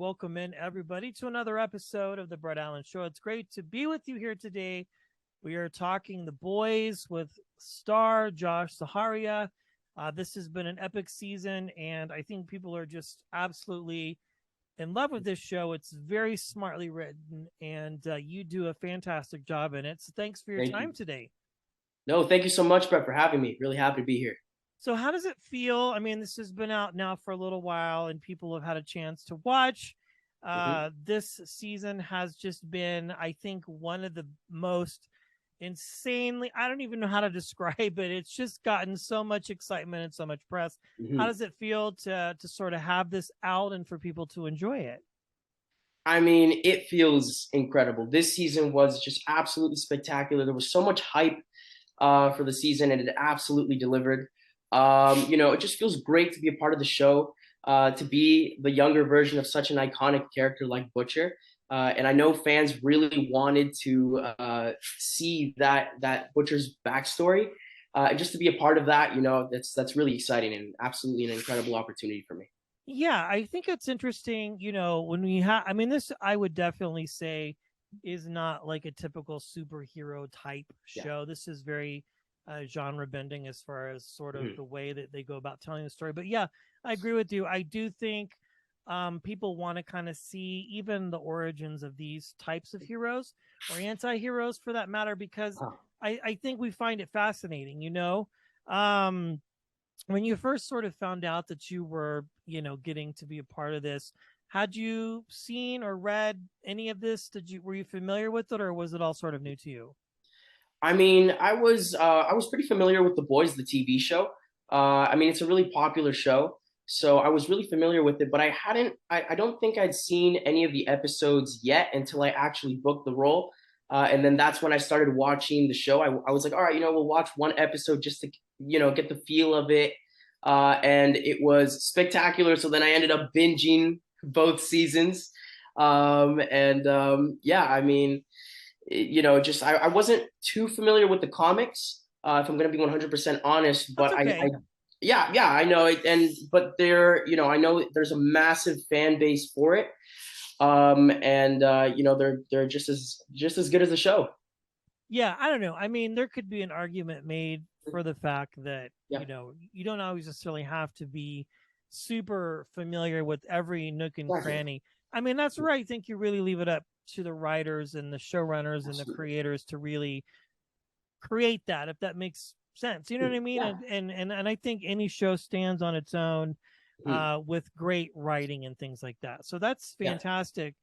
welcome in everybody to another episode of the Brett Allen Show. It's great to be with you here today. We are talking The Boys with star Josh Zaharia. This has been an epic season, and I think people are just absolutely in love with this show. It's very smartly written, and you do a fantastic job in it. So thanks for your Thank time you. today. No, thank you so much, Brett, for having me. Really happy to be here. So how does it feel? I mean, this has been out now for a little while, and people have had a chance to watch. hmm This season has just been, I think, one of the most insanely, I don't even know how to describe it. It's just gotten so much excitement and so much press. How hmm does it feel to sort of have this out and for people to enjoy it? I mean, it feels incredible. This season was just absolutely spectacular. There was so much hype for the season, and it absolutely delivered. It just feels great to be a part of the show, to be the younger version of such an iconic character like Butcher. And I know fans really wanted to see that Butcher's backstory, and just to be a part of that, that's really exciting and absolutely an incredible opportunity for me. Yeah, I think it's interesting, when we have, I mean, this I would definitely say is not like a typical superhero type Yeah. show. This is very genre bending as far as sort of Mhm. the way that they go about telling the story. But yeah, I agree with you. I do think people want to kind of see even the origins of these types of heroes or anti heroes for that matter, because Wow. I think we find it fascinating. Um, when you first sort of found out that you were, getting to be a part of this, had you seen or read any of this? Were you familiar with it, or was it all sort of new to you? I mean, I was pretty familiar with The Boys, the TV show. I mean, it's a really popular show, so I was really familiar with it. But I don't think I'd seen any of the episodes yet until I actually booked the role. And then that's when I started watching the show. I was like, all right, we'll watch one episode just to, get the feel of it. And it was spectacular. So then I ended up binging both seasons. Yeah, I mean, just I wasn't too familiar with the comics, if I'm going to be 100% honest, That's but okay. yeah, I know it. But I know there's a massive fan base for it. They're just as good as the show. Yeah, I don't know. I mean, there could be an argument made for the fact that, Yeah, you don't always necessarily have to be super familiar with every nook and exactly. cranny. I mean, that's where I think you really leave it up to the writers and the showrunners and the Absolutely. creators to really create that, if that makes sense. You know what I mean? Yeah. And I think any show stands on its own Mhm. with great writing and things like that. So that's Yeah. fantastic.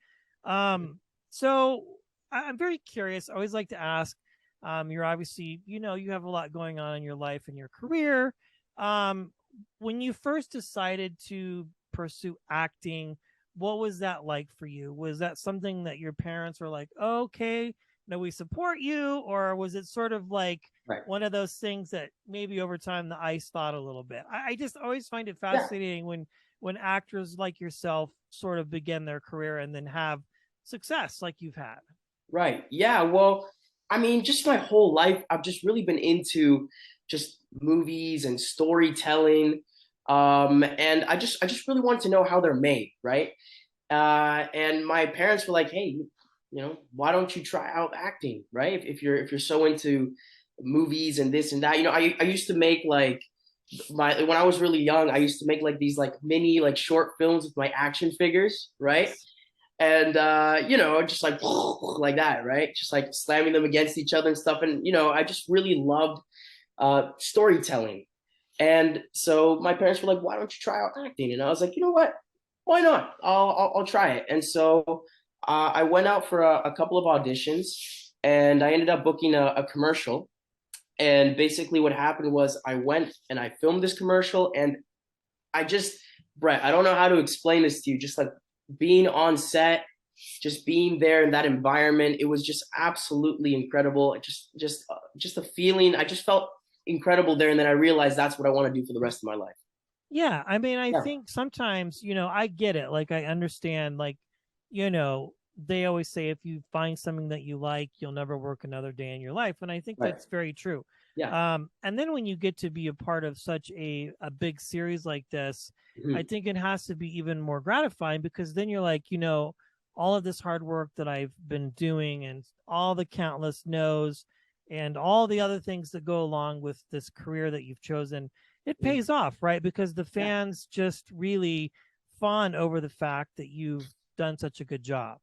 So I'm very curious. I always like to ask. You're obviously, you have a lot going on in your life and your career. Um, when you first decided to pursue acting, what was that like for you? Was that something that your parents were like, oh, okay, no, we support you, or was it sort of like Right. one of those things that maybe over time the ice thawed a little bit? I just always find it Yeah. fascinating when actors like yourself sort of begin their career and then have success like you've had. Right. Yeah. Well, I mean, just my whole life, I've just really been into just movies and storytelling. And I just really wanted to know how they're made, right? And my parents were like, "Hey, why don't you try out acting, right? If you're so into movies and this and that, I used to make like my when I was really young, I used to make like these like mini like short films with my action figures, right? Nice. And just like like that, right? Just like slamming them against each other and stuff. And I just really loved storytelling. And so my parents were like, "Why don't you try out acting?" And I was like, "You know what? Why not? I'll try it." And so I went out for a couple of auditions, and I ended up booking a commercial. And basically, what happened was I went and I filmed this commercial, and I just, Brett, I don't know how to explain this to you. Just like being on set, just being there in that environment, it was just absolutely incredible. Just a feeling. I just felt incredible there, and then I realized that's what I want to do for the rest of my life. Yeah, I mean, I Yeah. think sometimes, I get it. Like, I understand, like, they always say if you find something that you like, you'll never work another day in your life. And I think Right. that's very true. Yeah. And then when you get to be a part of such a big series like this, I Mhm. think it has to be even more gratifying, because then you're like, all of this hard work that I've been doing and all the countless no's and all the other things that go along with this career that you've chosen, it Mhm. pays off, right? Because the Yeah. fans just really fawn over the fact that you've done such a good job.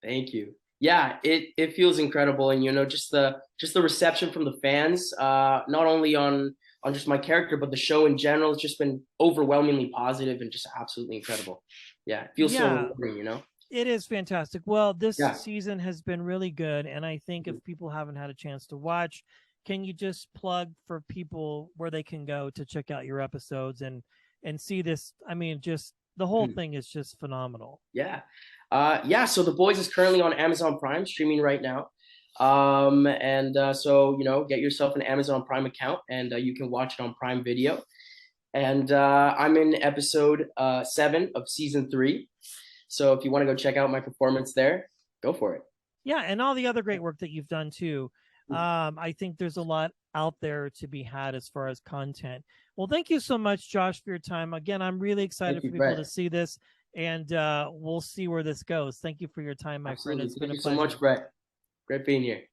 Thank you. Yeah, it feels incredible, and just the reception from the fans, not only on just my character, but the show in general, has just been overwhelmingly positive and just absolutely incredible. Yeah, it feels so Yeah, rewarding. it is fantastic. Well, this Yeah. season has been really good, and I think if people haven't had a chance to watch, can you just plug for people where they can go to check out your episodes and see this? I mean, just the whole Mhm. thing is just phenomenal. Yeah. Yeah, so The Boys is currently on Amazon Prime streaming right now. And so, get yourself an Amazon Prime account and you can watch it on Prime Video. And I'm in episode 7 of season 3. So if you want to go check out my performance there, go for it. Yeah, and all the other great work that you've done too. I think there's a lot out there to be had as far as content. Well, thank you so much, Josh, for your time. Again, I'm really Thank excited for you, people to Brett. see this, and we'll see where this goes. Thank you for your time, my friend. Absolutely. It's been Thank a you so much, pleasure. Brett. Great being here.